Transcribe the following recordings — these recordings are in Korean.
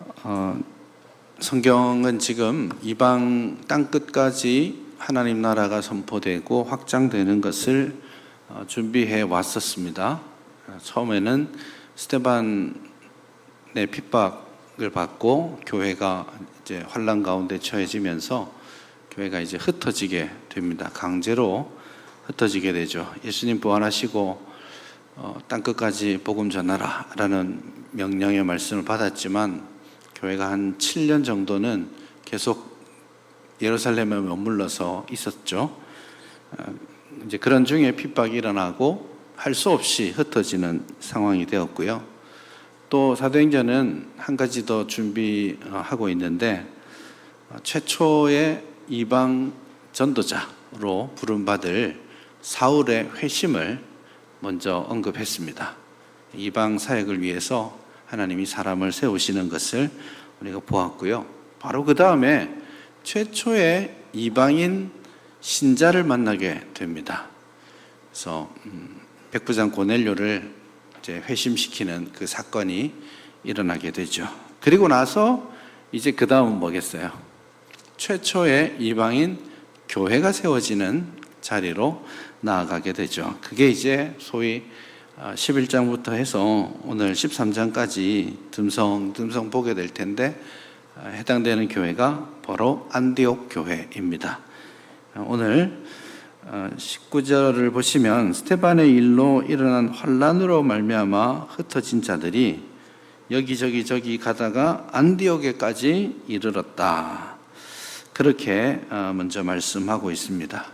어, 성경은 지금 이방 땅끝까지 하나님 나라가 선포되고 확장되는 것을 준비해 왔었습니다. 처음에는 스데반의 핍박을 받고 교회가 이제 환난 가운데 처해지면서 교회가 이제 흩어지게 됩니다. 강제로 흩어지게 되죠. 예수님 부활하시고 땅끝까지 복음 전하라 라는 명령의 말씀을 받았지만 교회가 한 7년 정도는 계속 예루살렘에 머물러서 있었죠. 이제 그런 중에 핍박이 일어나고 할 수 없이 흩어지는 상황이 되었고요. 또 사도행전은 한 가지 더 준비하고 있는데 최초의 이방 전도자로 부름받을 사울의 회심을 먼저 언급했습니다. 이방 사역을 위해서 하나님이 사람을 세우시는 것을 우리가 보았고요. 바로 그 다음에 최초의 이방인 신자를 만나게 됩니다. 그래서 백부장 고넬료를 이제 회심시키는 그 사건이 일어나게 되죠. 그리고 나서 이제 그 다음은 뭐겠어요? 최초의 이방인 교회가 세워지는 자리로 나아가게 되죠. 그게 이제 소위 11장부터 해서 오늘 13장까지 듬성듬성 보게 될 텐데 해당되는 교회가 바로 안디옥 교회입니다. 오늘 19절을 보시면 스데반의 일로 일어난 환난으로 말미암아 흩어진 자들이 여기저기 가다가 안디옥에까지 이르렀다. 그렇게 먼저 말씀하고 있습니다.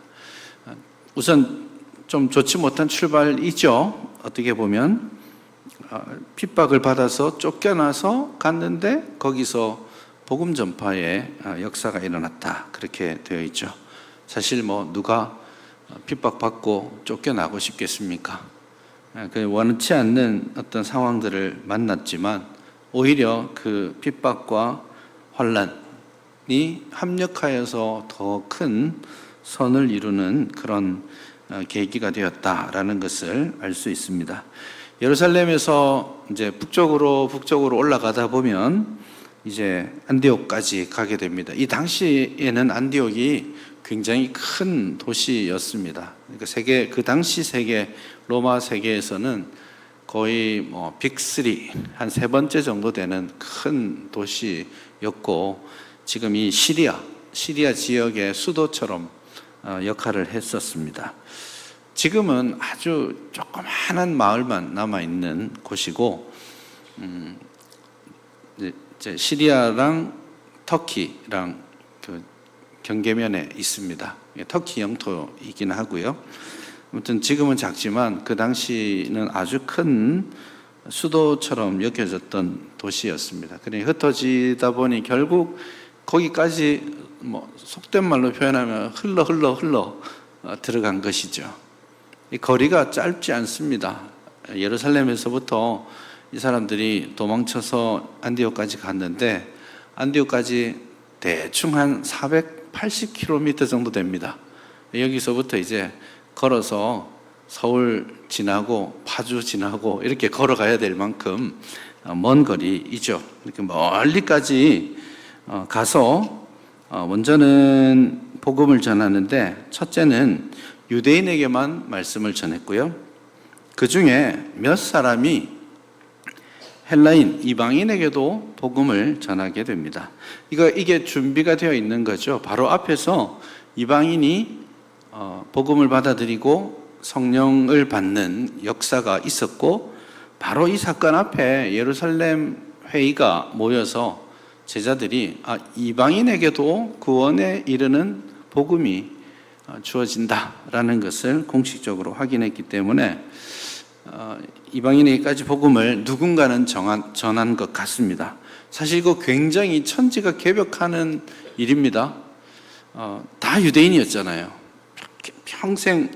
우선 좀 좋지 못한 출발이죠. 어떻게 보면 핍박을 받아서 쫓겨나서 갔는데 거기서 복음 전파의 역사가 일어났다. 그렇게 되어 있죠. 사실 누가 핍박받고 쫓겨나고 싶겠습니까? 원치 않는 어떤 상황들을 만났지만 오히려 그 핍박과 환난이 합력하여서 더 큰 선을 이루는 그런 계기가 되었다라는 것을 알 수 있습니다. 예루살렘에서 이제 북쪽으로 올라가다 보면 이제 안디옥까지 가게 됩니다. 이 당시에는 안디옥이 굉장히 큰 도시였습니다. 그러니까 그 당시 세계 로마 세계에서는 거의 빅3 한 3번째 정도 되는 큰 도시였고 지금 이 시리아 지역의 수도처럼 역할을 했었습니다. 지금은 아주 조그마한 마을만 남아있는 곳이고 이제 시리아랑 터키랑 그 경계면에 있습니다. 터키 영토이긴 하고요. 아무튼 지금은 작지만 그 당시는 아주 큰 수도처럼 여겨졌던 도시였습니다. 그러니 흩어지다 보니 결국 거기까지 속된 말로 표현하면 흘러 들어간 것이죠. 이 거리가 짧지 않습니다. 예루살렘에서부터 이 사람들이 도망쳐서 안디옥까지 갔는데 안디옥까지 대충 한 480km 정도 됩니다. 여기서부터 이제 걸어서 서울 지나고 파주 지나고 이렇게 걸어가야 될 만큼 먼 거리이죠. 이렇게 멀리까지 가서 먼저는 복음을 전하는데 첫째는 유대인에게만 말씀을 전했고요. 그 중에 몇 사람이 헬라인, 이방인에게도 복음을 전하게 됩니다. 이게 준비가 되어 있는 거죠. 바로 앞에서 이방인이 복음을 받아들이고 성령을 받는 역사가 있었고 바로 이 사건 앞에 예루살렘 회의가 모여서 제자들이 이방인에게도 구원에 이르는 복음이 주어진다라는 것을 공식적으로 확인했기 때문에 이방인에게까지 복음을 누군가는 전한 것 같습니다. 사실 이거 굉장히 천지가 개벽하는 일입니다. 다 유대인이었잖아요. 평생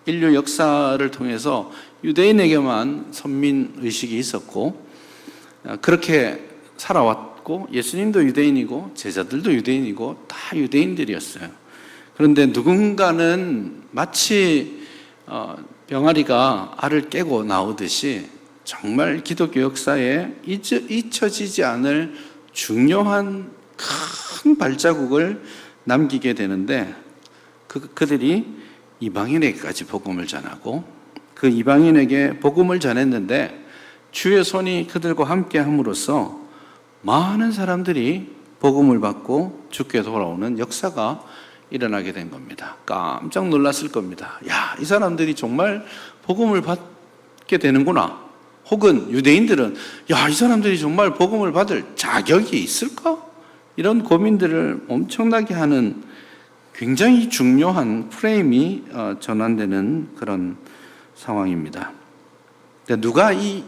인류 역사를 통해서 유대인에게만 선민의식이 있었고 그렇게 살아왔고 예수님도 유대인이고 제자들도 유대인이고 다 유대인들이었어요. 그런데 누군가는 마치 병아리가 알을 깨고 나오듯이 정말 기독교 역사에 잊혀지지 않을 중요한 큰 발자국을 남기게 되는데, 그들이 이방인에게까지 복음을 전하고, 그 이방인에게 복음을 전했는데 주의 손이 그들과 함께 함으로써 많은 사람들이 복음을 받고 주께 돌아오는 역사가 일어나게 된 겁니다. 깜짝 놀랐을 겁니다. 야, 이 사람들이 정말 복음을 받게 되는구나. 혹은 유대인들은 야, 이 사람들이 정말 복음을 받을 자격이 있을까? 이런 고민들을 엄청나게 하는 굉장히 중요한 프레임이 전환되는 그런 상황입니다. 누가 이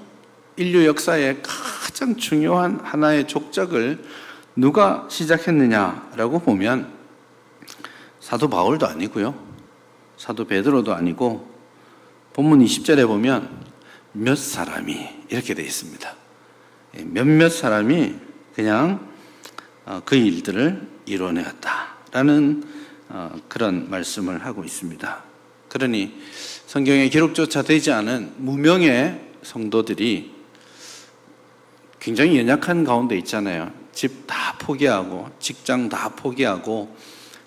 인류 역사의 가장 중요한 하나의 족적을 누가 시작했느냐라고 보면 사도 바울도 아니고요, 사도 베드로도 아니고, 본문 20절에 보면 몇 사람이 이렇게 되어 있습니다. 몇몇 사람이 그냥 그 일들을 이뤄내었다라는 그런 말씀을 하고 있습니다. 그러니 성경에 기록조차 되지 않은 무명의 성도들이 굉장히 연약한 가운데 있잖아요. 집 다 포기하고 직장 다 포기하고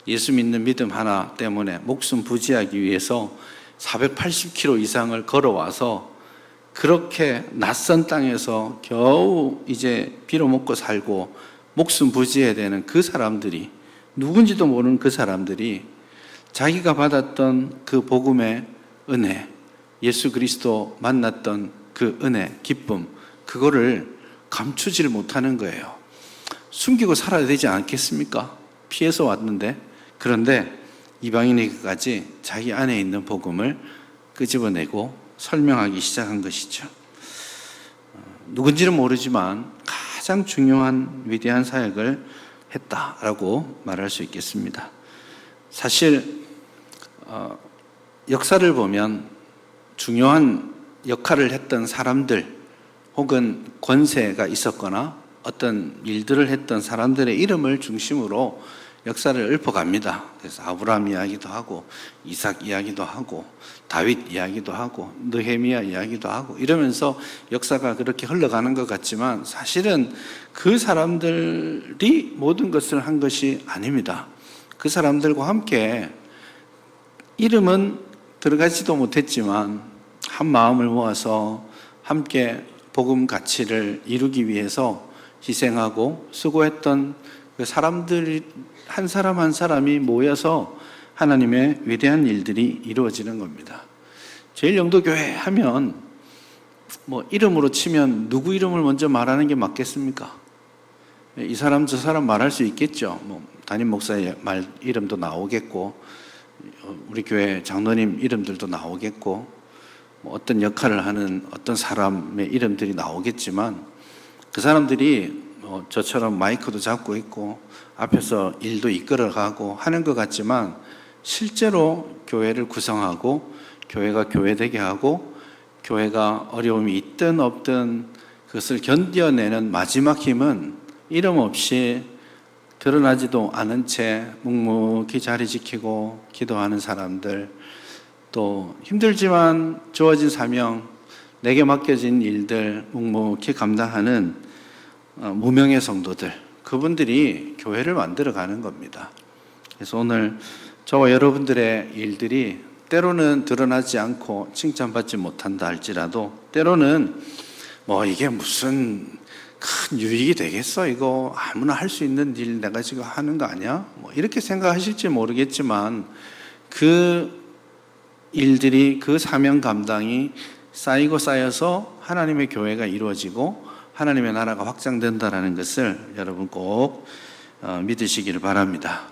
예수 믿는 믿음 하나 때문에 목숨 부지하기 위해서 480km 이상을 걸어와서 그렇게 낯선 땅에서 겨우 이제 빌어먹고 살고 목숨 부지해야 되는 그 사람들이, 누군지도 모르는 그 사람들이 자기가 받았던 그 복음의 은혜, 예수 그리스도 만났던 그 은혜, 기쁨, 그거를 감추지를 못하는 거예요. 숨기고 살아야 되지 않겠습니까? 피해서 왔는데. 그런데 이방인에게까지 자기 안에 있는 복음을 끄집어내고 설명하기 시작한 것이죠. 누군지는 모르지만 가장 중요한 위대한 사역을 했다라고 말할 수 있겠습니다. 사실 역사를 보면 중요한 역할을 했던 사람들 혹은 권세가 있었거나 어떤 일들을 했던 사람들의 이름을 중심으로 역사를 읊어갑니다. 그래서 아브라함 이야기도 하고 이삭 이야기도 하고 다윗 이야기도 하고 느헤미야 이야기도 하고 이러면서 역사가 그렇게 흘러가는 것 같지만 사실은 그 사람들이 모든 것을 한 것이 아닙니다. 그 사람들과 함께 이름은 들어가지도 못했지만 한 마음을 모아서 함께 복음 가치를 이루기 위해서 희생하고 수고했던 그 사람들이 한 사람 한 사람이 모여서 하나님의 위대한 일들이 이루어지는 겁니다. 제일영도교회 하면 뭐 이름으로 치면 누구 이름을 먼저 말하는 게 맞겠습니까? 이 사람 저 사람 말할 수 있겠죠. 뭐 담임 목사의 이름도 나오겠고 우리 교회 장로님 이름들도 나오겠고 뭐 어떤 역할을 하는 어떤 사람의 이름들이 나오겠지만 그 사람들이 저처럼 마이크도 잡고 있고 앞에서 일도 이끌어가고 하는 것 같지만 실제로 교회를 구성하고 교회가 교회되게 하고 교회가 어려움이 있든 없든 그것을 견뎌내는 마지막 힘은 이름 없이 드러나지도 않은 채 묵묵히 자리 지키고 기도하는 사람들, 또 힘들지만 주어진 사명, 내게 맡겨진 일들 묵묵히 감당하는 무명의 성도들, 그분들이 교회를 만들어가는 겁니다. 그래서 오늘 저와 여러분들의 일들이 때로는 드러나지 않고 칭찬받지 못한다 할지라도 때로는 뭐 이게 무슨 큰 유익이 되겠어, 이거 아무나 할 수 있는 일 내가 지금 하는 거 아니야? 뭐 이렇게 생각하실지 모르겠지만 그 일들이, 그 사명 감당이 쌓이고 쌓여서 하나님의 교회가 이루어지고 하나님의 나라가 확장된다는 것을 여러분 꼭 믿으시기를 바랍니다.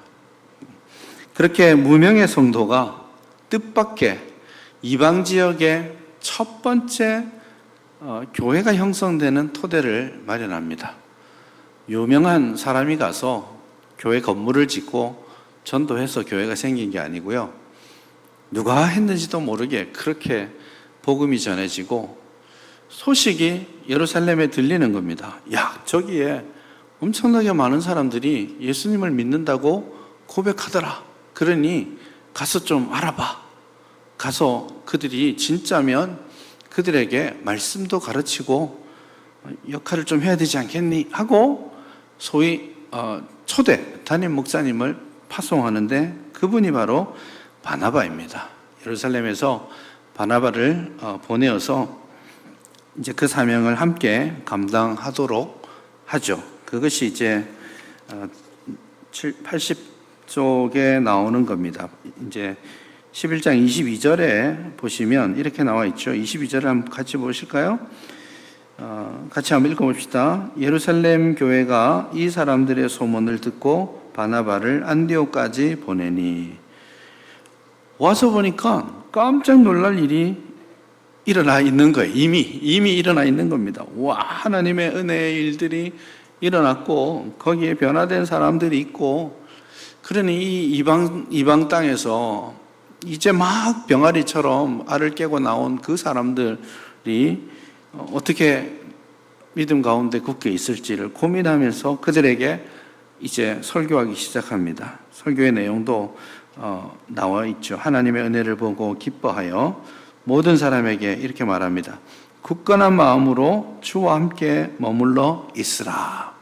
그렇게 무명의 성도가 뜻밖의 이방 지역의 첫 번째 교회가 형성되는 토대를 마련합니다. 유명한 사람이 가서 교회 건물을 짓고 전도해서 교회가 생긴 게 아니고요, 누가 했는지도 모르게 그렇게 복음이 전해지고 소식이 예루살렘에 들리는 겁니다. 야, 저기에 엄청나게 많은 사람들이 예수님을 믿는다고 고백하더라. 그러니 가서 좀 알아봐. 가서 그들이 진짜면 그들에게 말씀도 가르치고 역할을 좀 해야 되지 않겠니? 하고 소위 초대 담임 목사님을 파송하는데 그분이 바로 바나바입니다. 예루살렘에서 바나바를 보내어서 이제 그 사명을 함께 감당하도록 하죠. 그것이 이제 80쪽에 나오는 겁니다. 이제 11장 22절에 보시면 이렇게 나와 있죠. 22절을 한번 같이 보실까요? 같이 한번 읽어봅시다. 예루살렘 교회가 이 사람들의 소문을 듣고 바나바를 안디옥까지 보내니, 와서 보니까 깜짝 놀랄 일이 일어나 있는 거예요. 이미 일어나 있는 겁니다. 와, 하나님의 은혜의 일들이 일어났고 거기에 변화된 사람들이 있고, 그러니 이 이방 땅에서 이제 막 병아리처럼 알을 깨고 나온 그 사람들이 어떻게 믿음 가운데 굳게 있을지를 고민하면서 그들에게 이제 설교하기 시작합니다. 설교의 내용도 나와 있죠. 하나님의 은혜를 보고 기뻐하여 모든 사람에게 이렇게 말합니다. 굳건한 마음으로 주와 함께 머물러 있으라.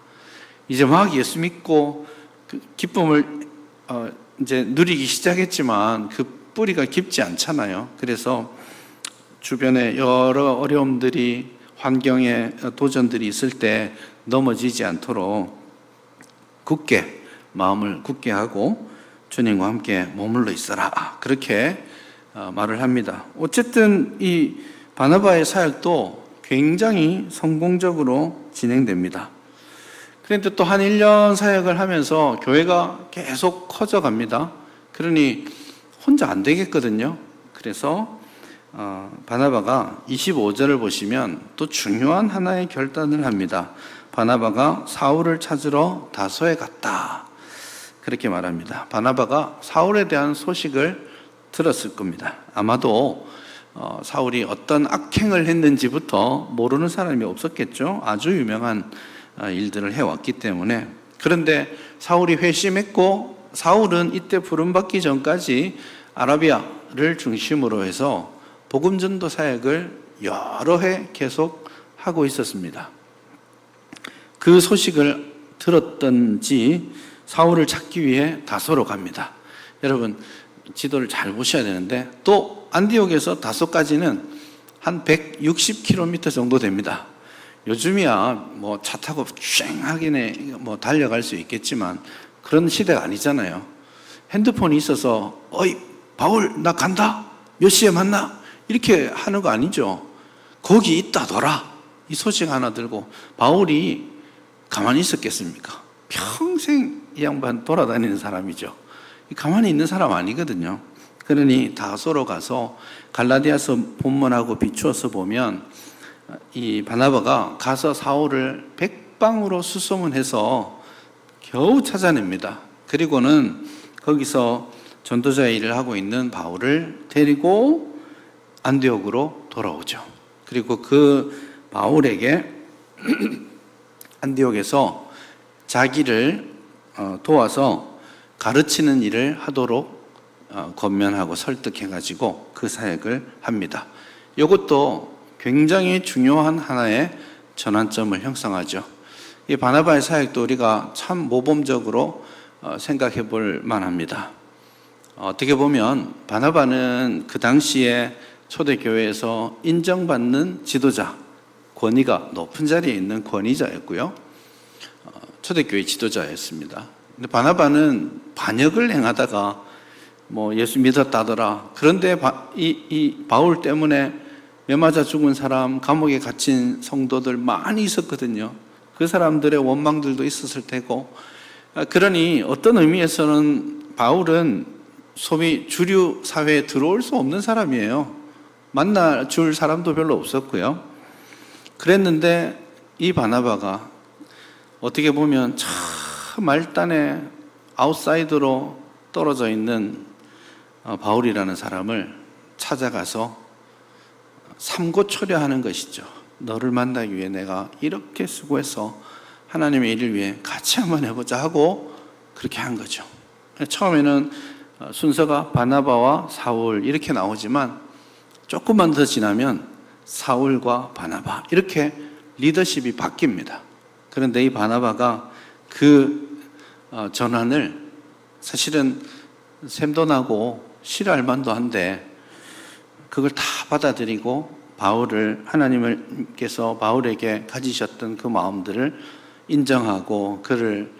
이제 막 예수 믿고 그 기쁨을 이제 누리기 시작했지만 그 뿌리가 깊지 않잖아요. 그래서 주변에 여러 어려움들이, 환경에 도전들이 있을 때 넘어지지 않도록 굳게 마음을 굳게 하고 주님과 함께 머물러 있어라. 그렇게 말을 합니다. 어쨌든 이 바나바의 사역도 굉장히 성공적으로 진행됩니다. 그런데 또 한 1년 사역을 하면서 교회가 계속 커져갑니다. 그러니 혼자 안 되겠거든요. 그래서 바나바가 25절을 보시면 또 중요한 하나의 결단을 합니다. 바나바가 사울을 찾으러 다소에 갔다. 그렇게 말합니다. 바나바가 사울에 대한 소식을 들었을 겁니다. 아마도 사울이 어떤 악행을 했는지부터 모르는 사람이 없었겠죠. 아주 유명한 일들을 해왔기 때문에. 그런데 사울이 회심했고, 사울은 이때 부름받기 전까지 아라비아를 중심으로 해서 복음전도 사역을 여러 해 계속 하고 있었습니다. 그 소식을 들었던지 사울을 찾기 위해 다소로 갑니다. 여러분, 지도를 잘 보셔야 되는데, 또 안디옥에서 다소까지는 한 160km 정도 됩니다. 요즘이야 뭐 차 타고 쉥하긴 뭐 달려갈 수 있겠지만 그런 시대가 아니잖아요. 핸드폰이 있어서 어이 바울 나 간다, 몇 시에 만나, 이렇게 하는 거 아니죠. 거기 있다더라, 이 소식 하나 들고 바울이 가만히 있었겠습니까? 평생 이 양반 돌아다니는 사람이죠. 가만히 있는 사람 아니거든요. 그러니 다소로 가서 갈라디아서 본문하고 비추어서 보면 이 바나바가 가서 사울을 백방으로 수소문해서 겨우 찾아냅니다. 그리고는 거기서 전도자의 일을 하고 있는 바울을 데리고 안디옥으로 돌아오죠. 그리고 그 바울에게 안디옥에서 자기를 도와서 가르치는 일을 하도록 권면하고 설득해가지고 그 사역을 합니다. 이것도 굉장히 중요한 하나의 전환점을 형성하죠. 이 바나바의 사역도 우리가 참 모범적으로 생각해 볼 만합니다. 어떻게 보면 바나바는 그 당시에 초대교회에서 인정받는 지도자, 권위가 높은 자리에 있는 권위자였고요. 초대교회 지도자였습니다. 근데 바나바는 반역을 행하다가 뭐 예수 믿었다더라. 그런데 이 바울 때문에 매 맞아 죽은 사람, 감옥에 갇힌 성도들 많이 있었거든요. 그 사람들의 원망들도 있었을 테고, 그러니 어떤 의미에서는 바울은 소위 주류 사회에 들어올 수 없는 사람이에요. 만나줄 사람도 별로 없었고요. 그랬는데 이 바나바가 어떻게 보면 참 말단에 아웃사이더로 떨어져 있는 바울이라는 사람을 찾아가서 삼고초려하는 것이죠. 너를 만나기 위해 내가 이렇게 수고해서 하나님의 일을 위해 같이 한번 해보자 하고 그렇게 한 거죠. 처음에는 순서가 바나바와 사울 이렇게 나오지만 조금만 더 지나면 사울과 바나바 이렇게 리더십이 바뀝니다. 그런데 이 바나바가 그 전환을 사실은 샘도 나고 싫어할 만도 한데 그걸 다 받아들이고 하나님께서 바울에게 가지셨던 그 마음들을 인정하고 그를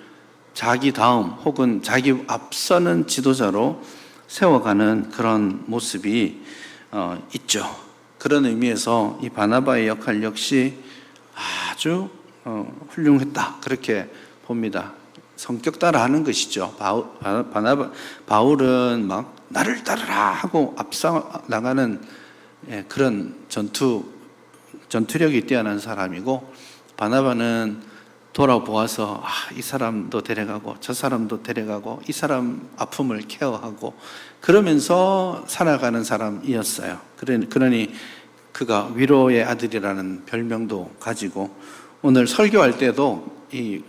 자기 다음 혹은 자기 앞서는 지도자로 세워가는 그런 모습이 있죠. 그런 의미에서 이 바나바의 역할 역시 아주 훌륭했다 그렇게 봅니다. 성격 따라 하는 것이죠. 바울은 막 나를 따르라 하고 앞서 나가는 그런 전투력이 뛰어난 사람이고, 바나바는 돌아보아서 이 사람도 데려가고 저 사람도 데려가고 이 사람 아픔을 케어하고 그러면서 살아가는 사람이었어요. 그러니 그가 위로의 아들이라는 별명도 가지고, 오늘 설교할 때도 이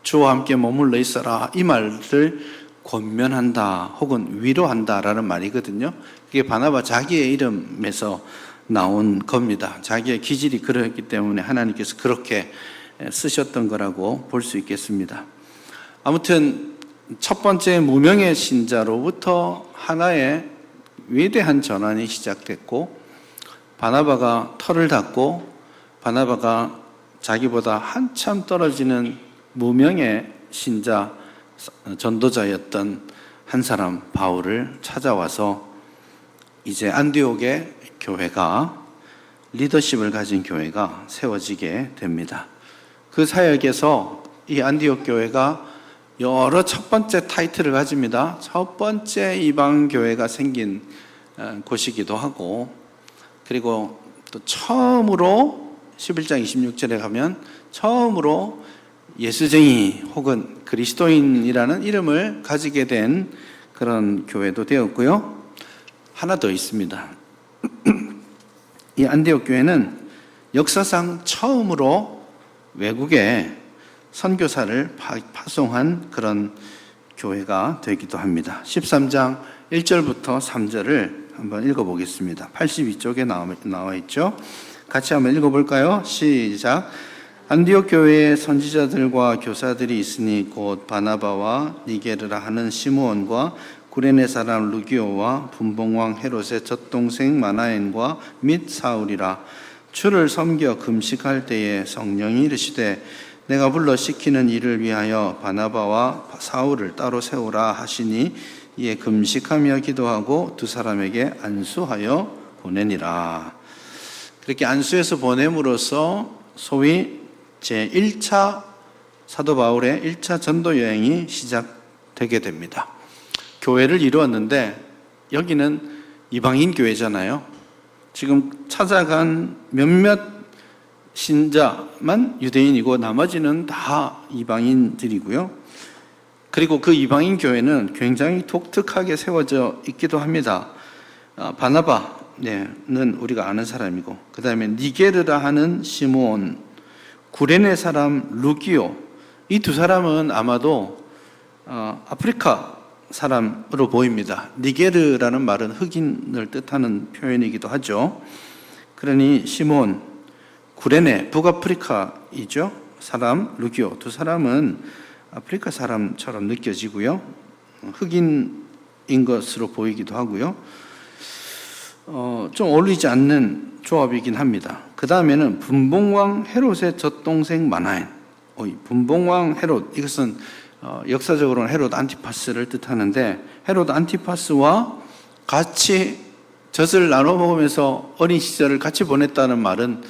주와 함께 머물러 있어라 이 말을 권면한다 혹은 위로한다라는 말이거든요. 그게 바나바 자기의 이름에서 나온 겁니다. 자기의 기질이 그렇기 때문에 하나님께서 그렇게 쓰셨던 거라고 볼 수 있겠습니다. 아무튼 첫 번째 무명의 신자로부터 하나의 위대한 전환이 시작됐고, 바나바가 털을 닫고 바나바가 자기보다 한참 떨어지는 무명의 신자 전도자였던 한 사람 바울을 찾아와서 이제 안디옥의 교회가, 리더십을 가진 교회가 세워지게 됩니다. 그 사역에서 이 안디옥 교회가 여러 첫 번째 타이틀을 가집니다. 첫 번째 이방 교회가 생긴 곳이기도 하고, 그리고 또 처음으로 11장 26절에 가면 처음으로 예수쟁이 혹은 그리스도인이라는 이름을 가지게 된 그런 교회도 되었고요. 하나 더 있습니다. 이 안디옥 교회는 역사상 처음으로 외국에 선교사를 파송한 그런 교회가 되기도 합니다. 13장 1절부터 3절을 한번 읽어보겠습니다. 82쪽에 나와 있죠. 같이 한번 읽어볼까요? 시작. 안디옥 교회에 선지자들과 교사들이 있으니 곧 바나바와 니게르라 하는 시므온과 구레네 사람 루기오와 분봉왕 헤롯의 젖동생 마나엔과 및 사울이라. 주를 섬겨 금식할 때에 성령이 이르시되 내가 불러 시키는 일을 위하여 바나바와 사울을 따로 세우라 하시니 이에 금식하며 기도하고 두 사람에게 안수하여 보내니라. 그렇게 안수해서 보냄으로써 소위 제1차 사도 바울의 1차 전도 여행이 시작되게 됩니다. 교회를 이루었는데 여기는 이방인 교회잖아요. 지금 찾아간 몇몇 신자만 유대인이고 나머지는 다 이방인들이고요. 그리고 그 이방인 교회는 굉장히 독특하게 세워져 있기도 합니다. 바나바는 우리가 아는 사람이고, 그 다음에 니게르라 하는 시므온, 구레네 사람 루기오, 이 두 사람은 아마도 아프리카 사람으로 보입니다. 니게르라는 말은 흑인을 뜻하는 표현이기도 하죠. 그러니 시므온, 구레네, 북아프리카이죠. 사람 루기오, 두 사람은 아프리카 사람처럼 느껴지고요. 흑인인 것으로 보이기도 하고요. 좀 어울리지 않는 조합이긴 합니다. 그 다음에는 분봉왕 헤롯의 젖동생 마나엔. 분봉왕 헤롯, 이것은 역사적으로는 헤롯 안티파스를 뜻하는데, 헤롯 안티파스와 같이 젖을 나눠 먹으면서 어린 시절을 같이 보냈다는 말은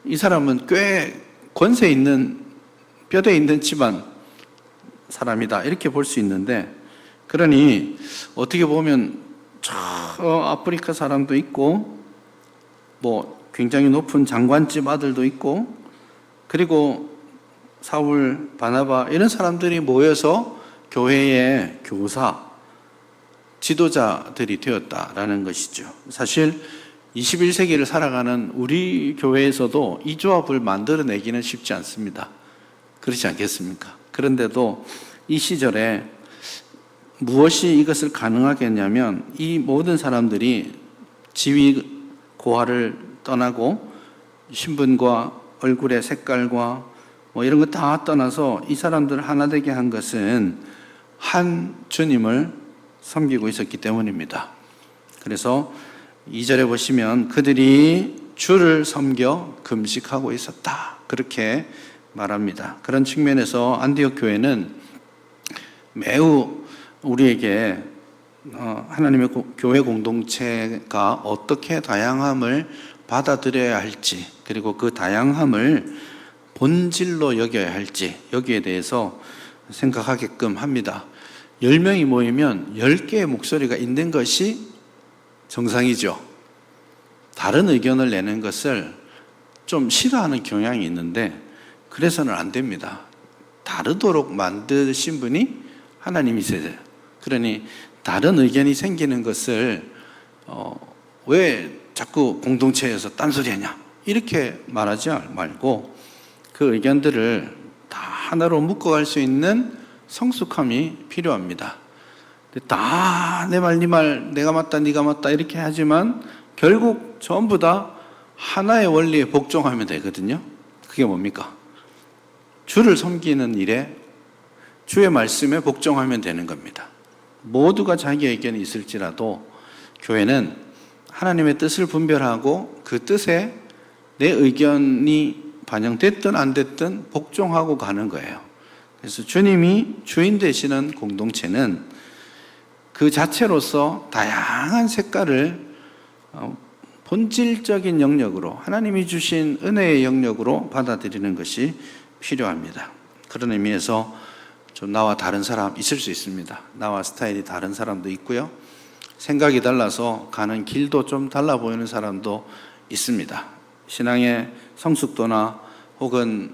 이 사람은 꽤 권세 있는, 뼈대 있는 집안 사람이다 이렇게 볼 수 있는데, 그러니 어떻게 보면 저 아프리카 사람도 있고 뭐 굉장히 높은 장관집 아들도 있고, 그리고 사울, 바나바 이런 사람들이 모여서 교회의 교사, 지도자들이 되었다라는 것이죠. 사실 21세기를 살아가는 우리 교회에서도 이 조합을 만들어내기는 쉽지 않습니다. 그렇지 않겠습니까? 그런데도 이 시절에 무엇이 이것을 가능하게 했냐면, 이 모든 사람들이 지위 고하를 떠나고 신분과 얼굴의 색깔과 뭐 이런 거 다 떠나서 이 사람들을 하나 되게 한 것은 한 주님을 섬기고 있었기 때문입니다. 그래서 2절에 보시면 그들이 주를 섬겨 금식하고 있었다, 그렇게 말합니다. 그런 측면에서 안디옥 교회는 매우 우리에게 하나님의 교회 공동체가 어떻게 다양함을 받아들여야 할지, 그리고 그 다양함을 본질로 여겨야 할지, 여기에 대해서 생각하게끔 합니다. 10명이 모이면 10개의 목소리가 있는 것이 정상이죠. 다른 의견을 내는 것을 좀 싫어하는 경향이 있는데, 그래서는 안 됩니다. 다르도록 만드신 분이 하나님이세요. 그러니 다른 의견이 생기는 것을 왜 자꾸 공동체에서 딴소리하냐, 이렇게 말하지 말고 그 의견들을 다 하나로 묶어갈 수 있는 성숙함이 필요합니다. 다 내 말, 네 말, 내가 맞다, 네가 맞다 이렇게 하지만 결국 전부 다 하나의 원리에 복종하면 되거든요. 그게 뭡니까? 주를 섬기는 일에 주의 말씀에 복종하면 되는 겁니다. 모두가 자기 의견이 있을지라도 교회는 하나님의 뜻을 분별하고 그 뜻에 내 의견이 반영됐든 안 됐든 복종하고 가는 거예요. 그래서 주님이 주인 되시는 공동체는 그 자체로서 다양한 색깔을 본질적인 영역으로, 하나님이 주신 은혜의 영역으로 받아들이는 것이 필요합니다. 그런 의미에서 좀 나와 다른 사람 있을 수 있습니다. 나와 스타일이 다른 사람도 있고요, 생각이 달라서 가는 길도 좀 달라 보이는 사람도 있습니다. 신앙의 성숙도나 혹은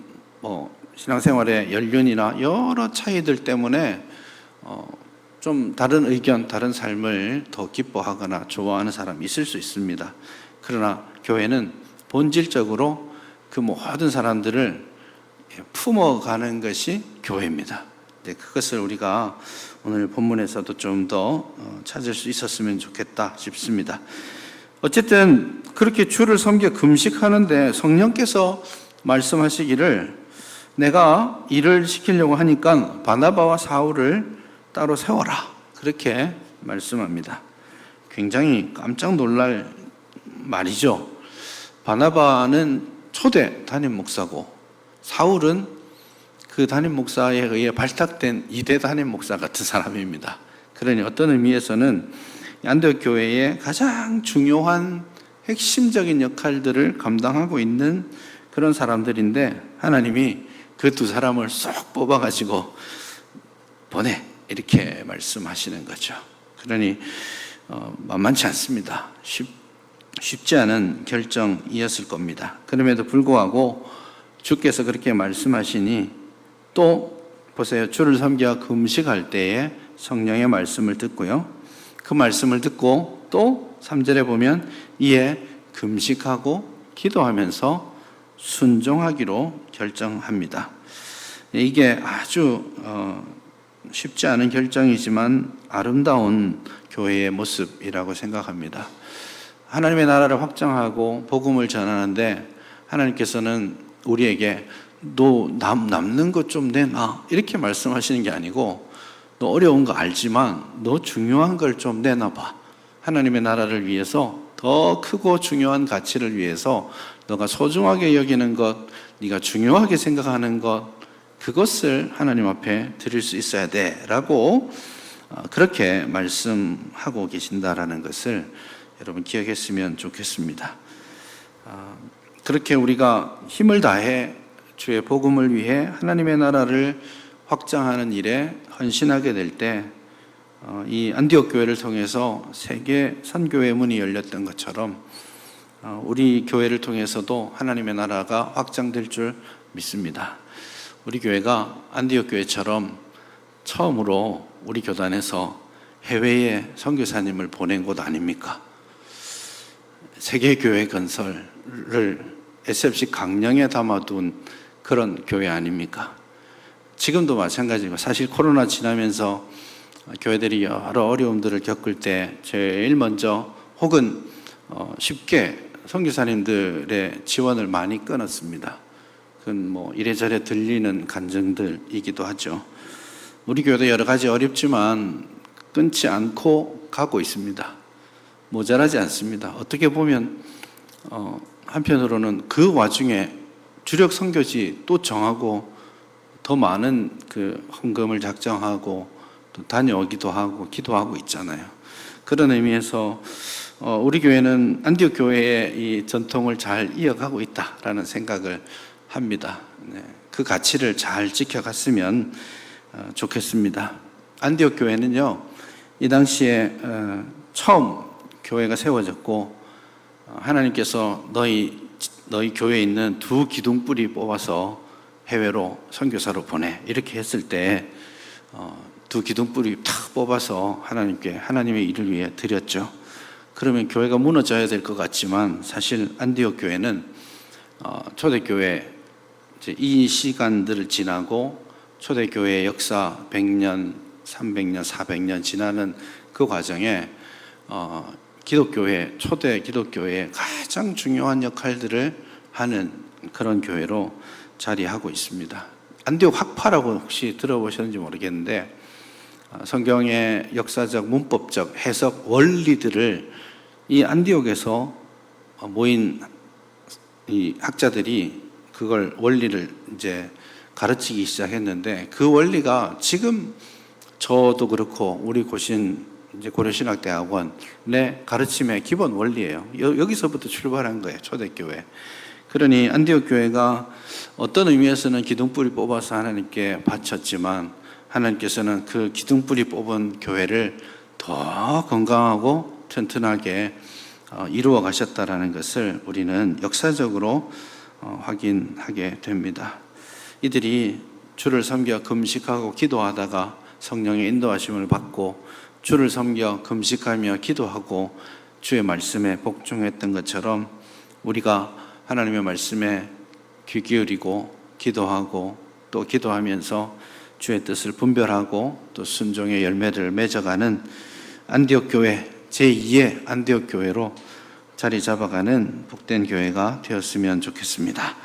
신앙생활의 연륜이나 여러 차이들 때문에 좀 다른 의견, 다른 삶을 더 기뻐하거나 좋아하는 사람이 있을 수 있습니다. 그러나 교회는 본질적으로 그 모든 사람들을 품어가는 것이 교회입니다. 그것을 우리가 오늘 본문에서도 좀 더 찾을 수 있었으면 좋겠다 싶습니다. 어쨌든 그렇게 주를 섬겨 금식하는데 성령께서 말씀하시기를 내가 일을 시키려고 하니까 바나바와 사울을 따로 세워라, 그렇게 말씀합니다. 굉장히 깜짝 놀랄 말이죠. 바나바는 초대 담임 목사고 사울은 그 담임 목사에 의해 발탁된 2대 담임 목사 같은 사람입니다. 그러니 어떤 의미에서는 안디옥 교회의 가장 중요한 핵심적인 역할들을 감당하고 있는 그런 사람들인데 하나님이 그 두 사람을 쏙 뽑아가지고 보내, 이렇게 말씀하시는 거죠. 그러니 만만치 않습니다. 쉽지 않은 결정이었을 겁니다. 그럼에도 불구하고 주께서 그렇게 말씀하시니 또 보세요. 주를 섬겨 금식할 때에 성령의 말씀을 듣고요, 그 말씀을 듣고 또 3절에 보면 이에 금식하고 기도하면서 순종하기로 결정합니다. 이게 아주 쉽지 않은 결정이지만 아름다운 교회의 모습이라고 생각합니다. 하나님의 나라를 확장하고 복음을 전하는데 하나님께서는 우리에게 너 남는 것 좀 내놔, 이렇게 말씀하시는 게 아니고 너 어려운 거 알지만 너 중요한 걸 좀 내놔봐. 하나님의 나라를 위해서, 더 크고 중요한 가치를 위해서 너가 소중하게 여기는 것, 네가 중요하게 생각하는 것, 그것을 하나님 앞에 드릴 수 있어야 돼 라고 그렇게 말씀하고 계신다라는 것을 여러분 기억했으면 좋겠습니다. 그렇게 우리가 힘을 다해 주의 복음을 위해 하나님의 나라를 확장하는 일에 헌신하게 될 때 이 안디옥 교회를 통해서 세계 선교의 문이 열렸던 것처럼 우리 교회를 통해서도 하나님의 나라가 확장될 줄 믿습니다. 우리 교회가 안디옥 교회처럼 처음으로 우리 교단에서 해외에 선교사님을 보낸 곳 아닙니까? 세계교회 건설을 SFC 강령에 담아둔 그런 교회 아닙니까? 지금도 마찬가지고, 사실 코로나 지나면서 교회들이 여러 어려움들을 겪을 때 제일 먼저 혹은 쉽게 선교사님들의 지원을 많이 끊었습니다. 그건 뭐 이래저래 들리는 간증들이기도 하죠. 우리 교회도 여러 가지 어렵지만 끊지 않고 가고 있습니다. 모자라지 않습니다. 어떻게 보면 한편으로는 그 와중에 주력 선교지 또 정하고 더 많은 그 헌금을 작정하고 또 다녀오기도 하고 기도하고 있잖아요. 그런 의미에서 우리 교회는 안디옥 교회의 이 전통을 잘 이어가고 있다라는 생각을 합니다. 네, 그 가치를 잘 지켜갔으면 좋겠습니다. 안디옥 교회는요, 이 당시에 처음 교회가 세워졌고 하나님께서 너희 교회에 있는 두 기둥뿌리 뽑아서 해외로 선교사로 보내 이렇게 했을 때 두 기둥뿌리 탁 뽑아서 하나님의 일을 위해 드렸죠. 그러면 교회가 무너져야 될 것 같지만 사실 안디옥 교회는 초대교회 이 시간들을 지나고 초대교회의 역사 100년, 300년, 400년 지나는 그 과정에 기독교회, 초대 기독교회의 가장 중요한 역할들을 하는 그런 교회로 자리하고 있습니다. 안디옥 학파라고 혹시 들어보셨는지 모르겠는데 성경의 역사적, 문법적 해석 원리들을 이 안디옥에서 모인 이 학자들이 그걸 원리를 이제 가르치기 시작했는데 그 원리가 지금 저도 그렇고 우리 고려신학대학원의 가르침의 기본 원리예요. 여기서부터 출발한 거예요, 초대교회. 그러니 안디옥 교회가 어떤 의미에서는 기둥뿌리 뽑아서 하나님께 바쳤지만 하나님께서는 그 기둥뿌리 뽑은 교회를 더 건강하고 튼튼하게 이루어 가셨다라는 것을 우리는 역사적으로 확인하게 됩니다. 이들이 주를 섬겨 금식하고 기도하다가 성령의 인도하심을 받고 주를 섬겨 금식하며 기도하고 주의 말씀에 복종했던 것처럼 우리가 하나님의 말씀에 귀 기울이고 기도하고 또 기도하면서 주의 뜻을 분별하고 또 순종의 열매를 맺어가는 안디옥 교회, 제2의 안디옥 교회로 자리 잡아가는 복된 교회가 되었으면 좋겠습니다.